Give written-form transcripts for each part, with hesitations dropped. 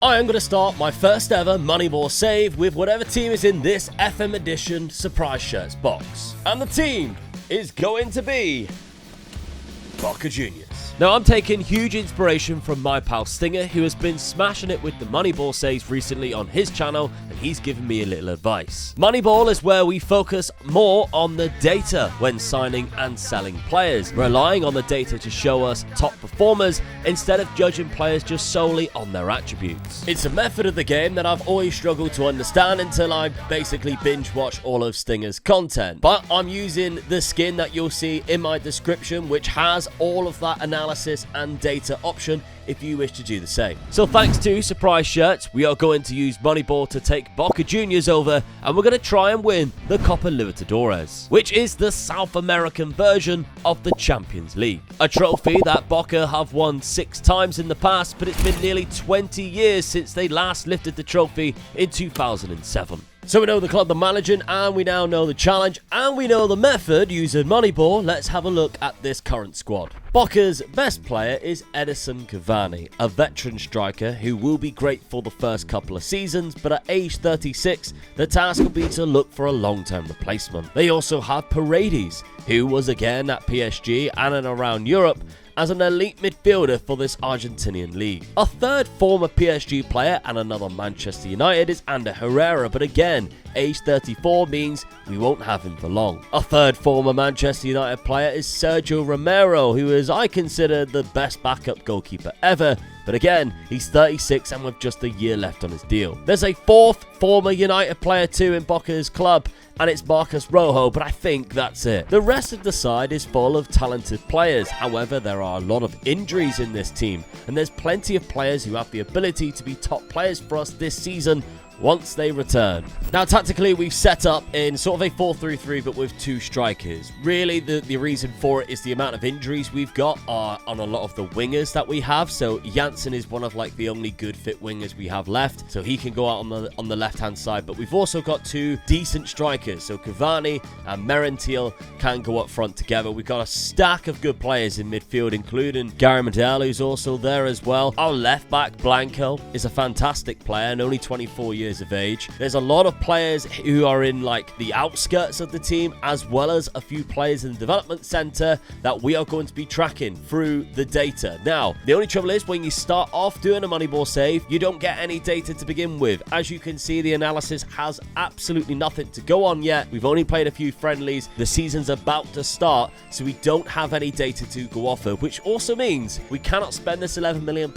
I am going to start my first ever Moneyball save with whatever team is in this FM edition surprise shirts box. And the team is going to be Boca Juniors. Now, I'm taking huge inspiration from my pal Stinger, who has been smashing it with the Moneyball saves recently on his channel, and he's given me a little advice. Moneyball is where we focus more on the data when signing and selling players, relying on the data to show us top performers instead of judging players just solely on their attributes. It's a method of the game that I've always struggled to understand until I basically binge watch all of Stinger's content, but I'm using the skin that you'll see in my description, which has all of that analysis and data option if you wish to do the same. So thanks to Surprise Shirts, we are going to use Moneyball to take Boca Juniors over, and we're going to try and win the Copa Libertadores, which is the South American version of the Champions League. A trophy that Boca have won 6 times in the past, but it's been nearly 20 years since they last lifted the trophy in 2007. So we know the club they're managing, and we now know the challenge, and we know the method using Moneyball. Let's have a look at this current squad. Boca's best player is Edison Cavani, a veteran striker who will be great for the first couple of seasons, but at age 36, the task will be to look for a long-term replacement. They also have Paredes, who was again at PSG and in around Europe, as an elite midfielder for this Argentinian league. A third former PSG player and another Manchester United is Ander Herrera, but again, age 34 means we won't have him for long. A third former Manchester United player is Sergio Romero, who is, I consider, the best backup goalkeeper ever, but again, he's 36 and with just a year left on his deal. There's a fourth former United player too in Boca's club, and it's Marcos Rojo, but I think that's it. The rest of the side is full of talented players. However, there are a lot of injuries in this team, and there's plenty of players who have the ability to be top players for us this season once they return. Now, tactically, we've set up in sort of a 4-3-3, but with 2 strikers. Really, the reason for it is the amount of injuries we've got are on a lot of the wingers that we have. So Janssen is one of like the only good fit wingers we have left, so he can go out on the left-hand side. But we've also got 2 decent strikers, so Cavani and Merentiel can go up front together. We've got a stack of good players in midfield, including Gary Medel, who's also there as well. Our left back, Blanco, is a fantastic player and only 24 years of age. There's a lot of players who are in like the outskirts of the team, as well as a few players in the development center that we are going to be tracking through the data. Now, the only trouble is when you start off doing a Moneyball save, you don't get any data to begin with. As you can see, the analysis has absolutely nothing to go on yet. We've only played a few friendlies. The season's about to start, so we don't have any data to go off of, which also means we cannot spend this £11 million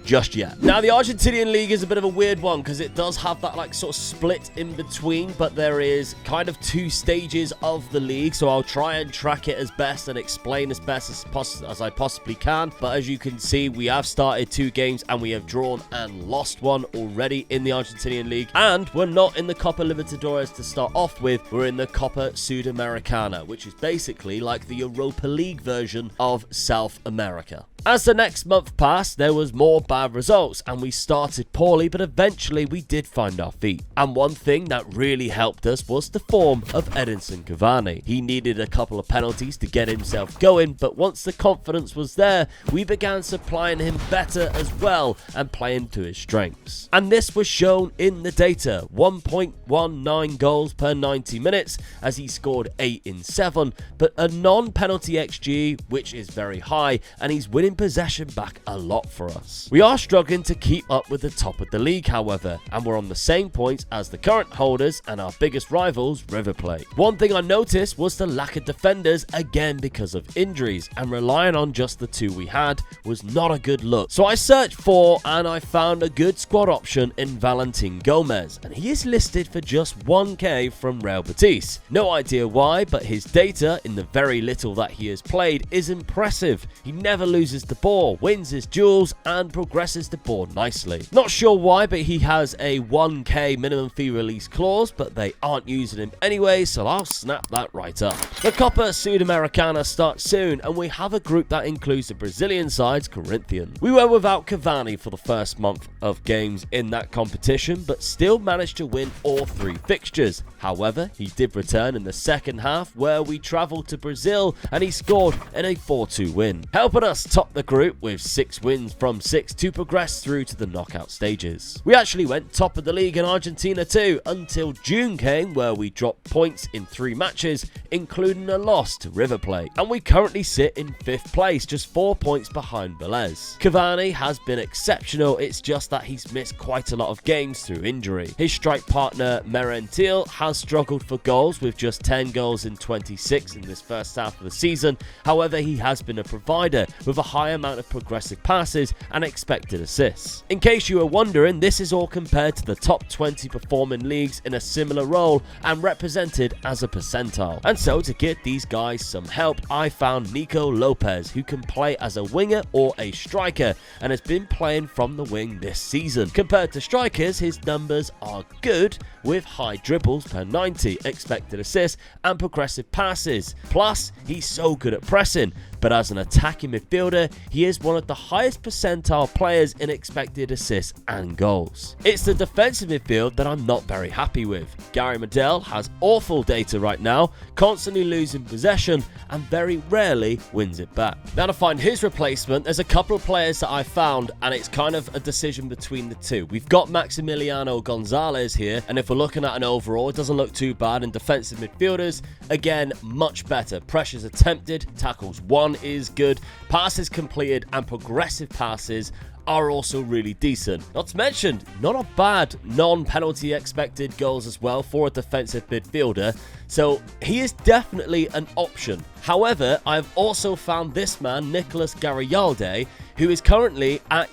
just yet. Now, the Argentinian league is a bit of a weird one because it does have that like sort of split in between, but there is kind of 2 stages of the league, so I'll try and track it as best and explain as best as I possibly can. But as you can see, we have started 2 games and we have drawn and lost 1 already in the Argentinian league, and we're not in the Copa Libertadores to start off with. We're in the Copa Sudamericana, which is basically like the Europa League version of South America. As the next month passed, there was more bad results, and we started poorly, but eventually we did find our feet. And one thing that really helped us was the form of Edison Cavani. He needed a couple of penalties to get himself going, but once the confidence was there, we began supplying him better as well and playing to his strengths. And this was shown in the data: 1.19 goals per 90 minutes, as he scored 8 in 7, but a non-penalty XG, which is very high, and he's winning possession back a lot for us. We are struggling to keep up with the top of the league, however, and we're on the same points as the current holders and our biggest rivals, River Plate. One thing I noticed was the lack of defenders, again because of injuries, and relying on just the 2 we had was not a good look. So I searched for and I found a good squad option in Valentin Gomez, and he is listed for just 1k from Real Betis. No idea why, but his data in the very little that he has played is impressive. He never loses the ball, wins his duels, and progresses the ball nicely. Not sure why, but he has a 1k minimum fee release clause, but they aren't using him anyway, so I'll snap that right up. The Copa Sudamericana starts soon, and we have a group that includes the Brazilian sides, Corinthians. We were without Cavani for the first month of games in that competition, but still managed to win all 3 fixtures. However, he did return in the second half, where we travelled to Brazil, and he scored in a 4-2 win, helping us top the group with 6 wins from 6 to progress through to the knockout stages. We actually went top of the league in Argentina too, until June came where we dropped points in 3 matches, including a loss to River Plate, and we currently sit in 5th place, just 4 points behind Velez. Cavani has been exceptional, it's just that he's missed quite a lot of games through injury. His strike partner Merentiel has struggled for goals with just 10 goals in 26 in this first half of the season. However, he has been a provider with a high amount of progressive passes and expected assists. In case you were wondering, this is all compared to the top 20 performing leagues in a similar role and represented as a percentile. And so to give these guys some help, I found Nico Lopez, who can play as a winger or a striker and has been playing from the wing this season. Compared to strikers, his numbers are good with high dribbles per 90, expected assists and progressive passes. Plus, he's so good at pressing, but as an attacking midfielder, he is one of the highest percentile players in expected assists and goals. It's the defensive midfield that I'm not very happy with. Gary Medel has awful data right now, constantly losing possession and very rarely wins it back. Now to find his replacement, there's a couple of players that I found and it's kind of a decision between the two. We've got Maximiliano Gonzalez here, and if we're looking at an overall, it doesn't look too bad in defensive midfielders. Again, much better. Pressures attempted, tackles won is good, passes completed and progressive passes are also really decent. Not to mention, not a bad non-penalty expected goals as well for a defensive midfielder, so he is definitely an option. However, I've also found this man, Nicolas Garialde, who is currently at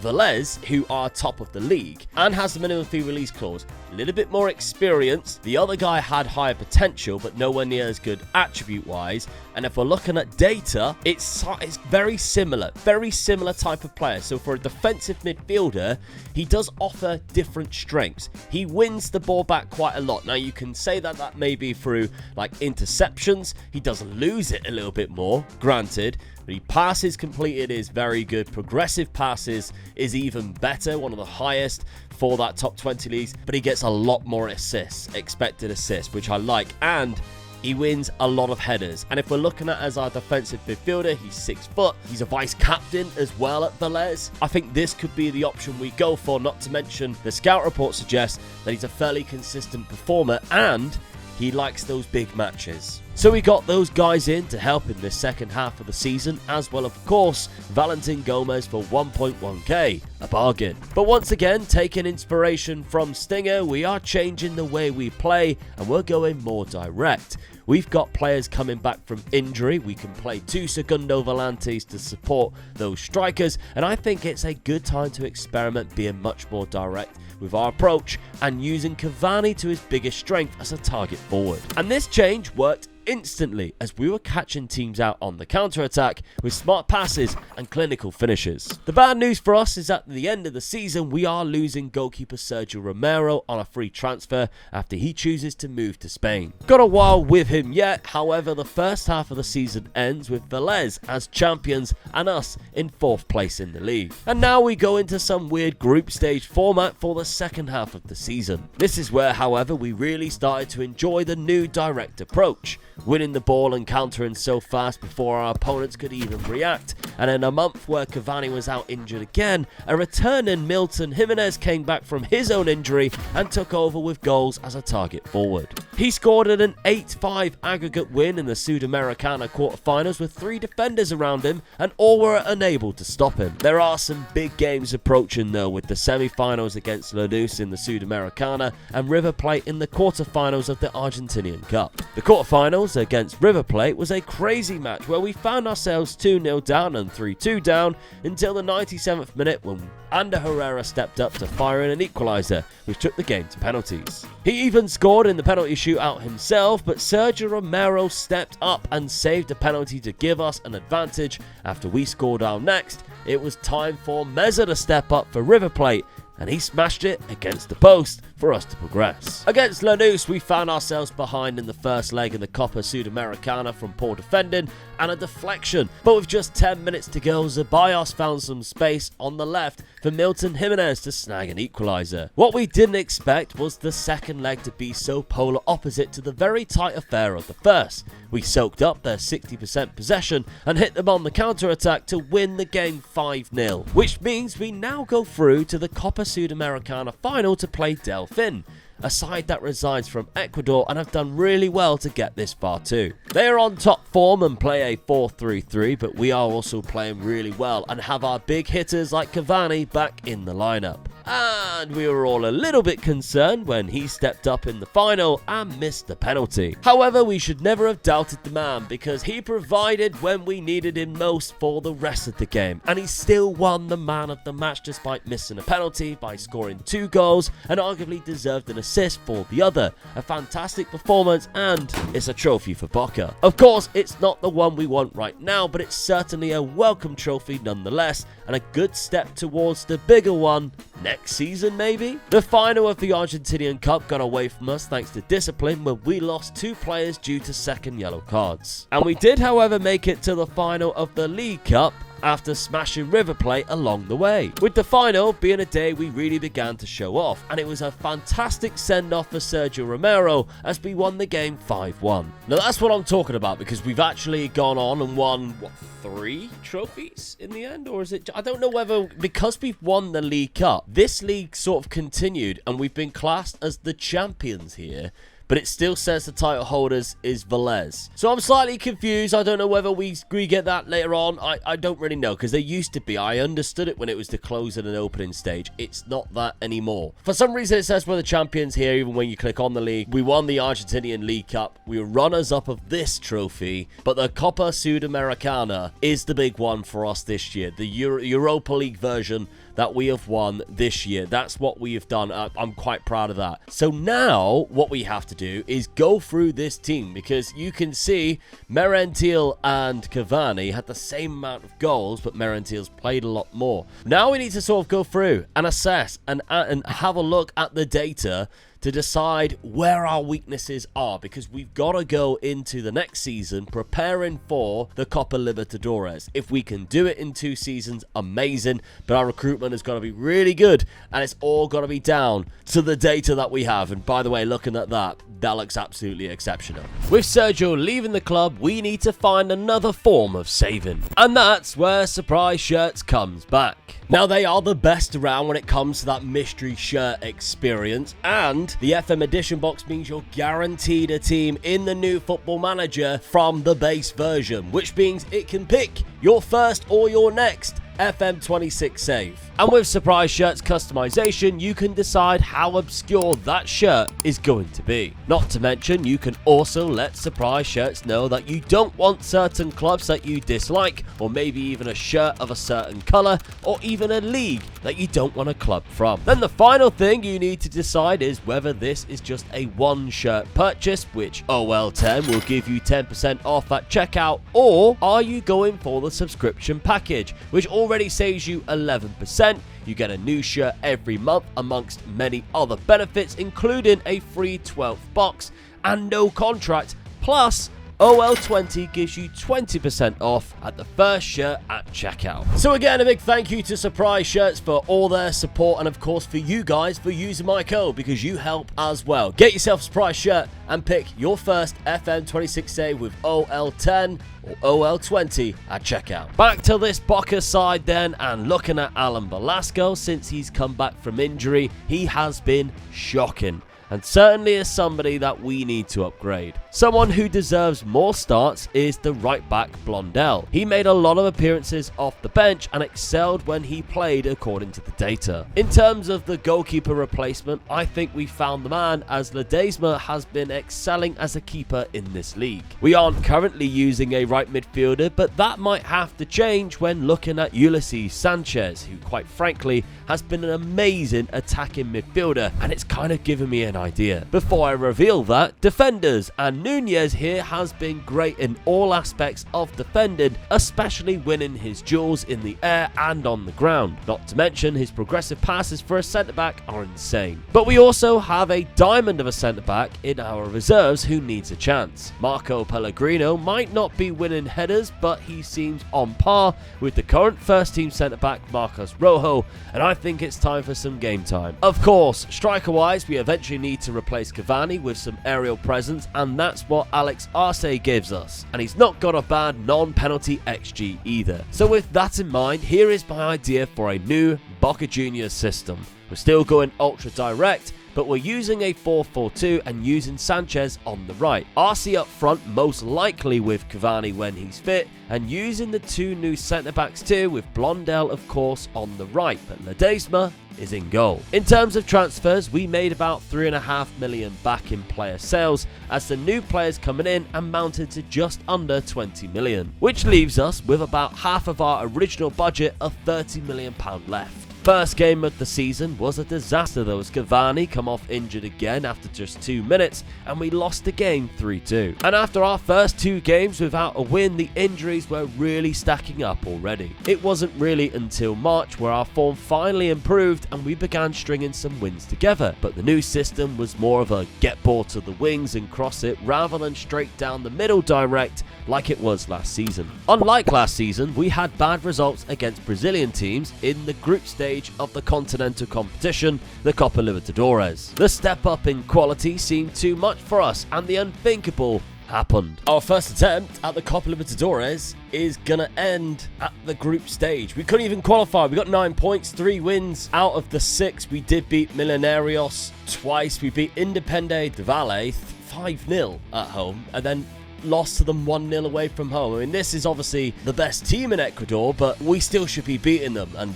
Velez, who are top of the league, and has the minimum fee release clause. A little bit more experience. The other guy had higher potential, but nowhere near as good attribute-wise. And if we're looking at data, it's very similar type of player. So for a defensive midfielder, he does offer different strengths. He wins the ball back quite a lot. Now, you can say that may be through like interceptions. He does lose it a little bit more, granted. But he passes completed is very good. Progressive passes is even better, one of the highest for that top 20 leagues. But he gets a lot more assists, expected assists, which I like. And he wins a lot of headers. And if we're looking at as our defensive midfielder, he's 6 foot. He's a vice captain as well at Velez. I think this could be the option we go for, not to mention the scout report suggests that he's a fairly consistent performer and he likes those big matches. So we got those guys in to help in this second half of the season, as well of course Valentin Gomez for 1.1k, a bargain. But once again, taking inspiration from Stinger, we are changing the way we play and we're going more direct. We've got players coming back from injury. We can play 2 Segundo Volantes to support those strikers, and I think it's a good time to experiment being much more direct with our approach and using Cavani to his biggest strength as a target forward. And this change worked instantly as we were catching teams out on the counter-attack with smart passes and clinical finishes. The bad news for us is at the end of the season we are losing goalkeeper Sergio Romero on a free transfer after he chooses to move to Spain. Got a while with him yet, however the first half of the season ends with Velez as champions and us in 4th place in the league. And now we go into some weird group stage format for the second half of the season. This is where, however, we really started to enjoy the new direct approach, winning the ball and countering so fast before our opponents could even react. And in a month where Cavani was out injured again, a returning Milton Jimenez came back from his own injury and took over with goals as a target forward. He scored in an 8-5 aggregate win in the Sudamericana quarterfinals with 3 defenders around him and all were unable to stop him. There are some big games approaching though, with the semi-finals against Lanús in the Sudamericana and River Plate in the quarterfinals of the Argentinian Cup. The quarterfinals against River Plate was a crazy match where we found ourselves 2-0 down and 3-2 down until the 97th minute when Ander Herrera stepped up to fire in an equaliser, which took the game to penalties. He even scored in the penalty shootout himself, but Sergio Romero stepped up and saved a penalty to give us an advantage. After we scored our next, it was time for Meza to step up for River Plate, and he smashed it against the post for us to progress. Against Lanús, we found ourselves behind in the first leg in the Copa Sudamericana from poor defending and a deflection, but with just 10 minutes to go, Ceballos found some space on the left for Milton Jimenez to snag an equaliser. What we didn't expect was the second leg to be so polar opposite to the very tight affair of the first. We soaked up their 60% possession and hit them on the counter-attack to win the game 5-0, which means we now go through to the Copa Sudamericana final to play Delfin, a side that resides from Ecuador and have done really well to get this far too. They are on top form and play a 4-3-3, but we are also playing really well and have our big hitters like Cavani back in the lineup. And we were all a little bit concerned when he stepped up in the final and missed the penalty. However, we should never have doubted the man because he provided when we needed him most for the rest of the game, and he still won the man of the match despite missing a penalty by scoring 2 goals and arguably deserved an assist for the other. A fantastic performance, and it's a trophy for Boca. Of course, it's not the one we want right now, but it's certainly a welcome trophy nonetheless, and a good step towards the bigger one next season maybe? The final of the Argentinian Cup got away from us thanks to discipline when we lost 2 players due to second yellow cards. And we did however make it to the final of the League Cup after smashing River Plate along the way, with the final being a day we really began to show off, and it was a fantastic send-off for Sergio Romero as we won the game 5-1. Now that's what I'm talking about, because we've actually gone on and won, 3 trophies in the end? Or is it, I don't know whether, because we've won the League Cup, this league sort of continued and we've been classed as the champions here, but it still says the title holders is Velez. So I'm slightly confused. I don't know whether we get that later on. I don't really know, because there used to be. I understood it when it was the closing and opening stage. It's not that anymore. For some reason, it says we're the champions here, even when you click on the league. We won the Argentinian League Cup. We were runners-up of this trophy, but the Copa Sudamericana is the big one for us this year. The Europa League version that we have won this year. That's what we have done. I'm quite proud of that. So now what we have to do is go through this team, because you can see Merentiel and Cavani had the same amount of goals, but Merentiel's played a lot more. Now we need to sort of go through and assess and have a look at the data to decide where our weaknesses are, because we've got to go into the next season preparing for the Copa Libertadores. If we can do it in 2 seasons, amazing, but our recruitment has got to be really good, and it's all got to be down to the data that we have. And by the way, looking at that looks absolutely exceptional. With Sergio leaving the club, we need to find another form of saving, and that's where Surprise Shirts comes back. Now, they are the best around when it comes to that mystery shirt experience, and the FM edition box means you're guaranteed a team in the new Football Manager from the base version, which means it can pick your first or your next FM26 save. And with Surprise Shirts customization, you can decide how obscure that shirt is going to be. Not to mention, you can also let Surprise Shirts know that you don't want certain clubs that you dislike, or maybe even a shirt of a certain color, or even a league that you don't want a club from. Then the final thing you need to decide is whether this is just a one shirt purchase, which OL10 will give you 10% off at checkout, or are you going for the subscription package, which already saves you 11%. You get a new shirt every month amongst many other benefits, including a free 12th box and no contract. Plus, OL20 gives you 20% off at the first shirt at checkout. So again, a big thank you to Surprise Shirts for all their support, and of course for you guys for using my code, because you help as well. Get yourself a Surprise Shirt and pick your first FM26 save with OL10 or OL20 at checkout. Back to this Boca side then, and looking at Alan Velasco, since he's come back from injury, he has been shocking, and certainly is somebody that we need to upgrade. Someone who deserves more starts is the right back Blondell. He made a lot of appearances off the bench and excelled when he played according to the data. In terms of the goalkeeper replacement, I think we found the man, as Ledesma has been excelling as a keeper in this league. We aren't currently using a right midfielder, but that might have to change when looking at Ulysses Sanchez, who quite frankly has been an amazing attacking midfielder, and it's kind of given me an idea. Before I reveal that, defenders, and Nunez here has been great in all aspects of defending, especially winning his duels in the air and on the ground. Not to mention his progressive passes for a centre-back are insane. But we also have a diamond of a centre-back in our reserves who needs a chance. Marco Pellegrino might not be winning headers, but he seems on par with the current first-team centre-back Marcos Rojo, and I think it's time for some game time. Of course, striker-wise, we eventually need to replace Cavani with some aerial presence, and that's what Alex Arce gives us. And he's not got a bad non-penalty XG either. So with that in mind, here is my idea for a new Boca Juniors system. We're still going ultra direct, but we're using a 4-4-2 and using Sanchez on the right. Arce up front, most likely with Cavani when he's fit, and using the two new centre-backs too, with Blondell of course on the right, but Ledesma is in goal. In terms of transfers, we made about 3.5 million back in player sales, as the new players coming in amounted to just under 20 million, which leaves us with about half of our original budget of £30 million left. First game of the season was a disaster though, as Cavani come off injured again after just 2 minutes, and we lost the game 3-2. And after our first 2 games without a win, the injuries were really stacking up already. It wasn't really until March where our form finally improved and we began stringing some wins together, but the new system was more of a get ball to the wings and cross it rather than straight down the middle direct like it was last season. Unlike last season, we had bad results against Brazilian teams in the group stage of the continental competition, the Copa Libertadores. The step up in quality seemed too much for us, and the unthinkable happened. Our first attempt at the Copa Libertadores is gonna end at the group stage. We couldn't even qualify. We got 9 points, 3 wins out of the 6. We did beat Millonarios twice. We beat Independe del Valle 5-0 at home, and then lost to them 1-0 away from home. I mean, this is obviously the best team in Ecuador, but we still should be beating them, and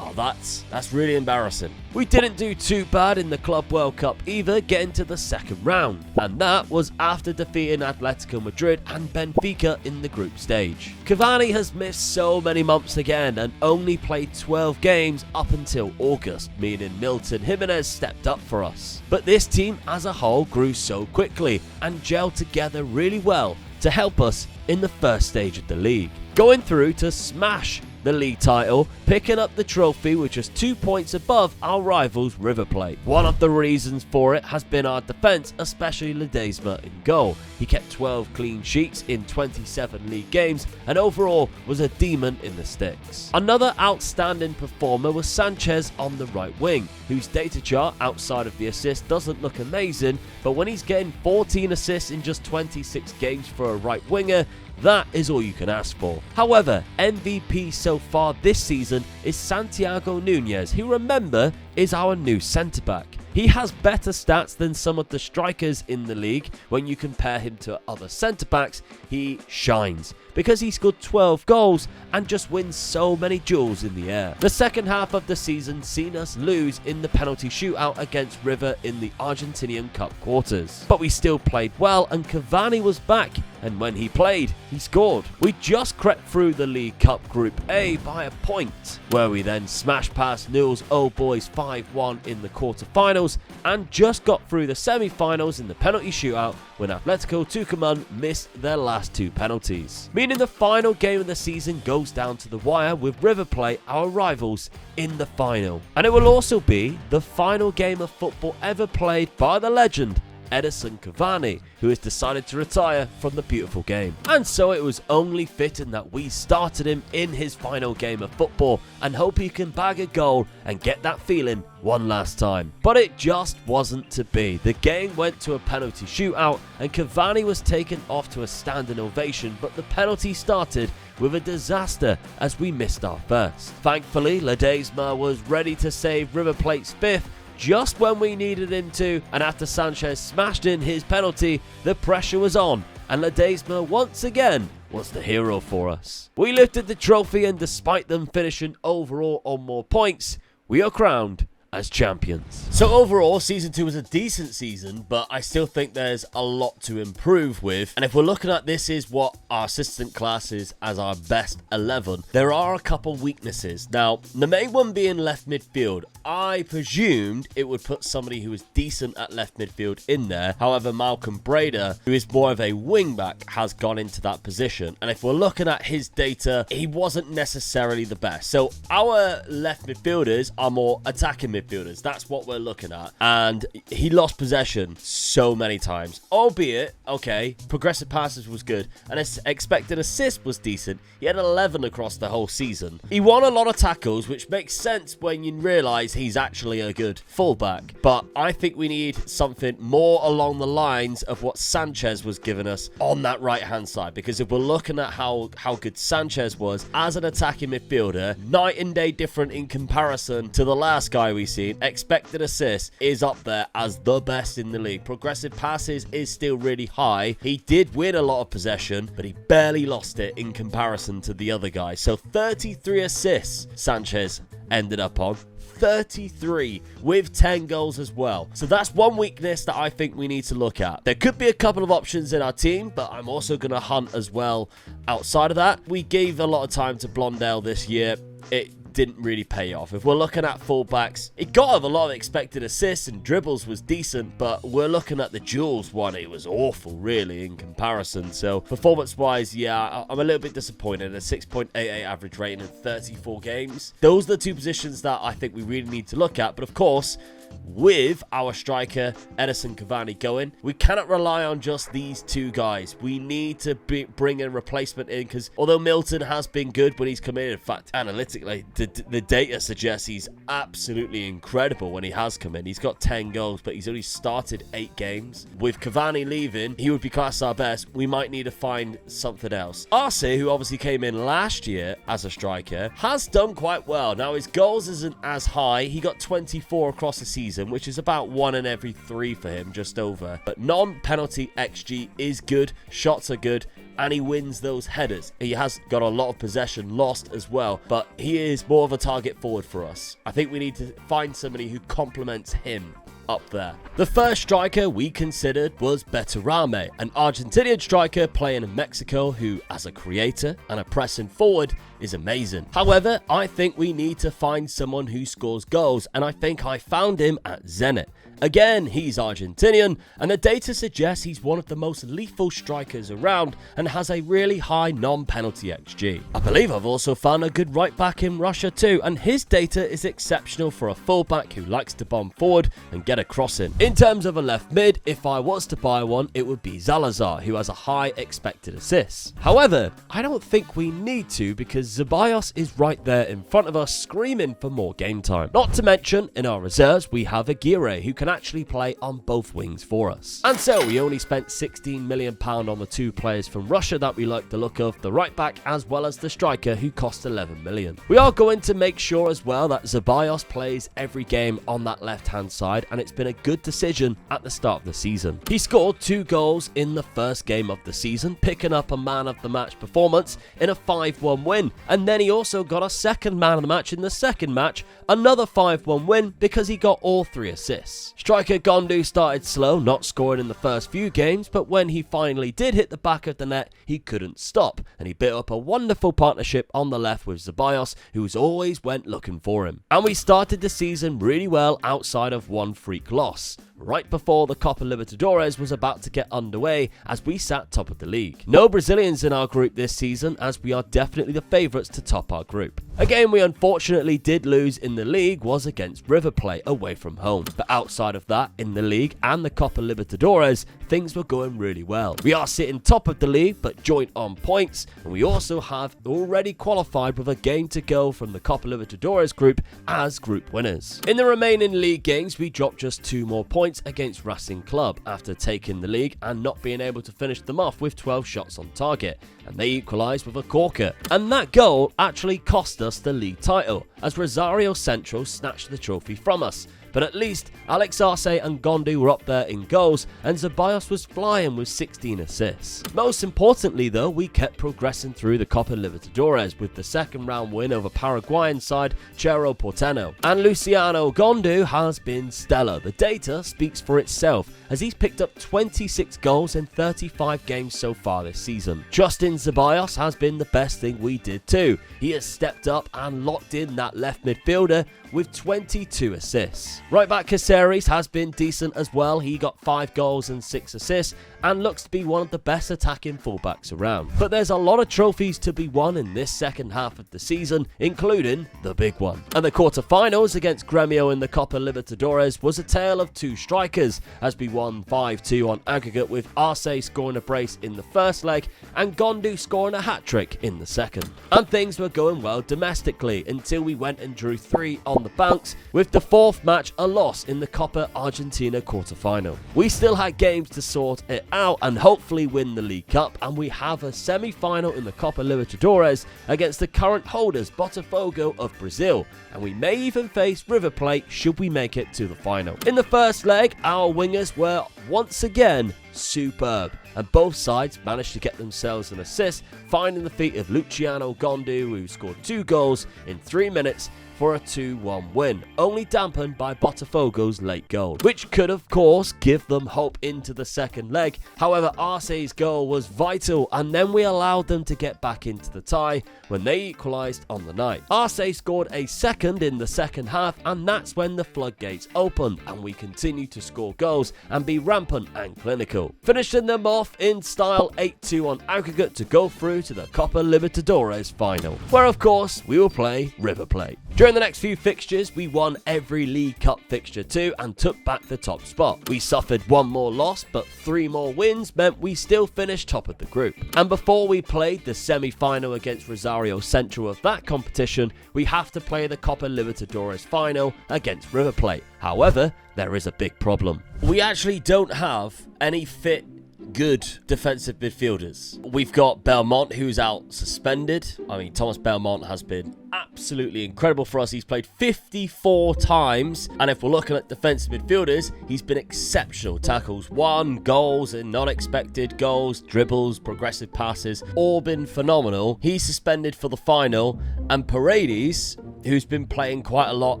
that's really embarrassing. We didn't do too bad in the Club World Cup either, getting to the second round, and that was after defeating Atletico Madrid and Benfica in the group stage. Cavani has missed so many months again and only played 12 games up until August, meaning Milton Jimenez stepped up for us. But this team as a whole grew so quickly and gelled together really well to help us in the first stage of the league, going through to smash the league title, picking up the trophy with just 2 points above our rivals River Plate. One of the reasons for it has been our defence, especially Ledesma in goal. He kept 12 clean sheets in 27 league games and overall was a demon in the sticks. Another outstanding performer was Sanchez on the right wing, whose data chart outside of the assist doesn't look amazing, but when he's getting 14 assists in just 26 games for a right winger, that is all you can ask for. However, MVP so far this season is Santiago Nunez, who, remember, is our new centre-back. He has better stats than some of the strikers in the league. When you compare him to other centre-backs, he shines because he scored 12 goals and just wins so many duels in the air. The second half of the season seen us lose in the penalty shootout against River in the Argentinian Cup quarters. But we still played well and Cavani was back, and when he played, he scored. We just crept through the League Cup Group A by a point, where we then smashed past Newell's Old Boys 5-1 in the quarter-finals and just got through the semi-finals in the penalty shootout when Atletico Tucumán missed their last 2 penalties. Meaning the final game of the season goes down to the wire with River Plate, our rivals, in the final. And it will also be the final game of football ever played by the legend Edison Cavani, who has decided to retire from the beautiful game. And so it was only fitting that we started him in his final game of football and hope he can bag a goal and get that feeling one last time. But it just wasn't to be. The game went to a penalty shootout and Cavani was taken off to a standing ovation, but the penalty started with a disaster as we missed our first. Thankfully, Ledesma was ready to save River Plate's 5th just when we needed him to, and after Sanchez smashed in his penalty, the pressure was on, and Ledesma once again was the hero for us. We lifted the trophy, and despite them finishing overall on more points, we are crowned as champions. So overall, Season 2 was a decent season, but I still think there's a lot to improve with. And if we're looking at this is what our assistant class is as our best 11, there are a couple weaknesses. Now, the main one being left midfield. I presumed it would put somebody who is decent at left midfield in there. However, Malcolm Brader, who is more of a wingback, has gone into that position. And if we're looking at his data, he wasn't necessarily the best. So our left midfielders are more attacking midfielders. That's what we're looking at. And he lost possession so many times. Albeit, okay, progressive passes was good. And his expected assist was decent. He had 11 across the whole season. He won a lot of tackles, which makes sense when you realise he's actually a good fullback. But I think we need something more along the lines of what Sanchez was giving us on that right-hand side. Because if we're looking at how good Sanchez was as an attacking midfielder, night and day different in comparison to the last guy we've seen. Expected assist is up there as the best in the league. Progressive passes is still really high. He did win a lot of possession, but he barely lost it in comparison to the other guy. So 33 assists Sanchez ended up on. 33 with 10 goals as well. So that's one weakness that I think we need to look at. There could be a couple of options in our team, but I'm also going to hunt as well outside of that. We gave a lot of time to Blondell this year. It didn't really pay off. If we're looking at fullbacks, it got a lot of expected assists and dribbles was decent, but we're looking at the Jules one. It was awful, really, in comparison. So performance-wise, yeah, I'm a little bit disappointed. A 6.88 average rating in 34 games. Those are the two positions that I think we really need to look at. But of course, with our striker Edison Cavani going, we cannot rely on just these two guys. We need to bring a replacement in, because although Milton has been good when he's come in fact, analytically, the data suggests he's absolutely incredible when he has come in. He's got 10 goals, but he's only started 8 games. With Cavani leaving, he would be classed our best. We might need to find something else. Arce, who obviously came in last year as a striker, has done quite well. Now, his goals isn't as high. He got 24 across the season, which is about 1 in every 3 for him, just over. But non-penalty XG is good, shots are good, and he wins those headers. He has got a lot of possession lost as well, but he is more of a target forward for us. I think we need to find somebody who complements him up there. The first striker we considered was Betarame, an Argentinian striker playing in Mexico who, as a creator and a pressing forward, is amazing. However, I think we need to find someone who scores goals, and I think I found him at Zenit. Again, he's Argentinian, and the data suggests he's one of the most lethal strikers around and has a really high non-penalty XG. I believe I've also found a good right back in Russia too, and his data is exceptional for a fullback who likes to bomb forward and get a crossing. In terms of a left mid, if I was to buy one, it would be Zalazar, who has a high expected assists. However, I don't think we need to, because Zeballos is right there in front of us screaming for more game time. Not to mention, in our reserves, we have Aguirre, who can actually play on both wings for us. And so we only spent £16 million on the 2 players from Russia that we like the look of, the right back as well as the striker, who cost £11 million. We are going to make sure as well that Zeballos plays every game on that left hand side, and it's been a good decision at the start of the season. He scored 2 goals in the first game of the season, picking up a man of the match performance in a 5-1 win, and then he also got a second man of the match in the second match, another 5-1 win because he got all 3 assists. Striker Gondu started slow, not scoring in the first few games, but when he finally did hit the back of the net, he couldn't stop, and he built up a wonderful partnership on the left with Zeballos, who always went looking for him. And we started the season really well outside of one freak loss, right before the Copa Libertadores was about to get underway as we sat top of the league. No Brazilians in our group this season, as we are definitely the favourites to top our group. A game we unfortunately did lose in the league was against River Plate away from home, but outside of that, in the league and the Copa Libertadores, things were going really well. We are sitting top of the league but joint on points, and we also have already qualified with a game to go from the Copa Libertadores group as group winners. In the remaining league games, we dropped just 2 more points against Racing Club after taking the league and not being able to finish them off with 12 shots on target, and they equalised with a corker. And that goal actually cost us the league title, as Rosario Central snatched the trophy from us. but at least Alex Arce and Gondu were up there in goals, and Ceballos was flying with 16 assists. Most importantly though, we kept progressing through the Copa Libertadores with the second round win over Paraguayan side Cerro Porteño. And Luciano Gondu has been stellar. The data speaks for itself, as he's picked up 26 goals in 35 games so far this season. Justin Ceballos has been the best thing we did too. He has stepped up and locked in that left midfielder with 22 assists. Right back Caceres has been decent as well. He got 5 goals and 6 assists and looks to be one of the best attacking fullbacks around. But there's a lot of trophies to be won in this second half of the season, including the big one. And the quarterfinals against Gremio in the Copa Libertadores was a tale of 2 strikers, as we won 5-2 on aggregate, with Arce scoring a brace in the first leg and Gondu scoring a hat-trick in the second. And things were going well domestically until we went and drew 3 on the bounce, with the 4th match a loss in the Copa Argentina quarterfinal. We still had games to sort it out and hopefully win the League Cup, and we have a semi-final in the Copa Libertadores against the current holders Botafogo of Brazil, and we may even face River Plate should we make it to the final. In the first leg, our wingers were once again superb, and both sides managed to get themselves an assist, finding the feet of Luciano Gondu, who scored 2 goals in 3 minutes for a 2-1 win, only dampened by Botafogo's late goal, which could of course give them hope into the second leg. However, Arce's goal was vital, and then we allowed them to get back into the tie when they equalised on the night. Arce scored a second in the second half, and that's when the floodgates opened and we continued to score goals and be rampant and clinical, finishing them off in style 8-2 on aggregate to go through to the Copa Libertadores final, where of course we will play River Plate. During the next few fixtures, we won every League Cup fixture too and took back the top spot. We suffered 1 more loss, but 3 more wins meant we still finished top of the group. And before we played the semi-final against Rosario Central of that competition, we have to play the Copa Libertadores final against River Plate. However, there is a big problem. We actually don't have any fit good defensive midfielders. We've got Belmont, who's out suspended. I mean, Thomas Belmont has been absolutely incredible for us. He's played 54 times, and if we're looking at defensive midfielders, he's been exceptional. Tackles won, goals and unexpected goals, dribbles, progressive passes, all been phenomenal. He's suspended for the final, and Paredes, who's been playing quite a lot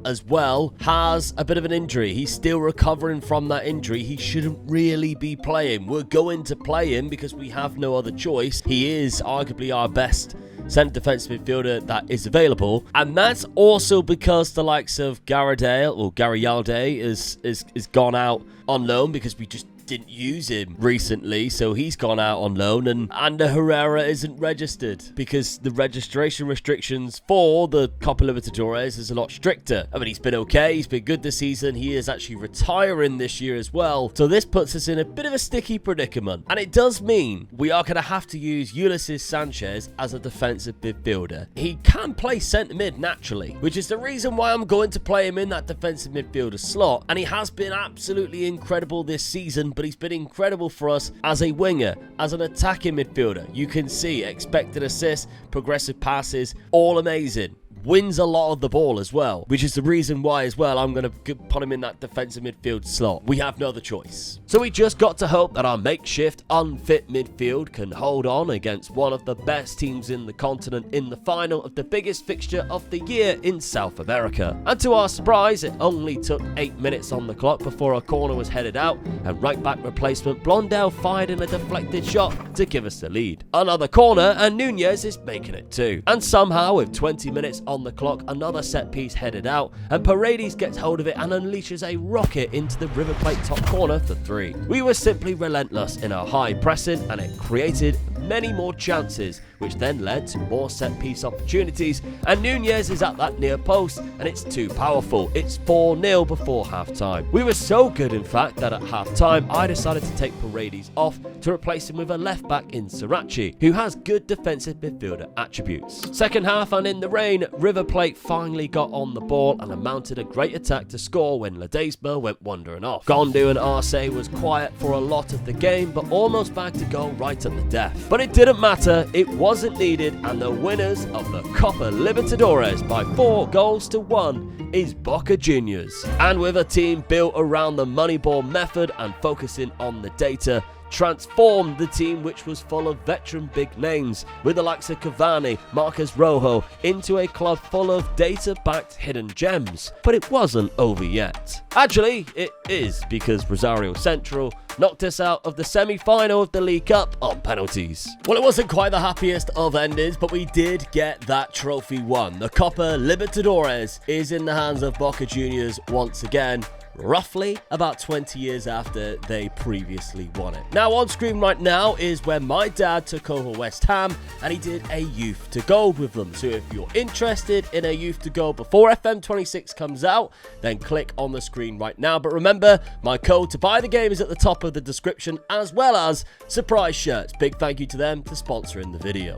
as well, has a bit of an injury. He's still recovering from that injury. He shouldn't really be playing. We're going to play him because we have no other choice. He is arguably our best centre defensive midfielder that is available, and that's also because the likes of Garayalde is gone out on loan because we just didn't use him recently, so he's gone out on loan, and Ander Herrera isn't registered because the registration restrictions for the Copa Libertadores is a lot stricter. I mean, he's been okay, he's been good this season, he is actually retiring this year as well, so this puts us in a bit of a sticky predicament, and it does mean we are going to have to use Ulysses Sanchez as a defensive midfielder. He can play centre mid naturally, which is the reason why I'm going to play him in that defensive midfielder slot, and he has been absolutely incredible this season, but he's been incredible for us as a winger, as an attacking midfielder. You can see expected assists, progressive passes, all amazing. Wins a lot of the ball as well, which is the reason why as well I'm going to put him in that defensive midfield slot. We have no other choice. So we just got to hope that our makeshift unfit midfield can hold on against one of the best teams in the continent in the final of the biggest fixture of the year in South America. And to our surprise, it only took 8 minutes on the clock before a corner was headed out, and right back replacement Blondell fired in a deflected shot to give us the lead. Another corner, and Nunez is making it too. And somehow, with 20 minutes on the clock, another set piece headed out, and Paredes gets hold of it and unleashes a rocket into the River Plate top corner for 3. We were simply relentless in our high pressing, and it created many more chances, which then led to more set piece opportunities, and Nunez is at that near post, and it's too powerful. It's 4-0 before half time. We were so good, in fact, that at half time I decided to take Paredes off to replace him with a left back in Sirachi, who has good defensive midfielder attributes. Second half, and in the rain, River Plate finally got on the ball and mounted a great attack to score when Ledesma went wandering off. Gondu and Arce was quiet for a lot of the game, but almost bagged a goal right at the death. But it didn't matter, it wasn't needed, and the winners of the Copa Libertadores by 4 goals to 1 is Boca Juniors. And with a team built around the Moneyball method and focusing on the data, transformed the team, which was full of veteran big names with the likes of Cavani, Marcus Rojo, into a club full of data-backed hidden gems. But it wasn't over yet. Actually, it is, because Rosario Central knocked us out of the semi-final of the League Cup on penalties. Well, it wasn't quite the happiest of endings, but we did get that trophy won. The Copa Libertadores is in the hands of Boca Juniors once again, roughly about 20 years after they previously won it. Now on screen right now is where my dad took over West Ham and he did a youth to go with them. So if you're interested in a youth to go before FM26 comes out, then click on the screen right now. But remember, my code to buy the game is at the top of the description, as well as surprise shirts. Big thank you to them for sponsoring the video.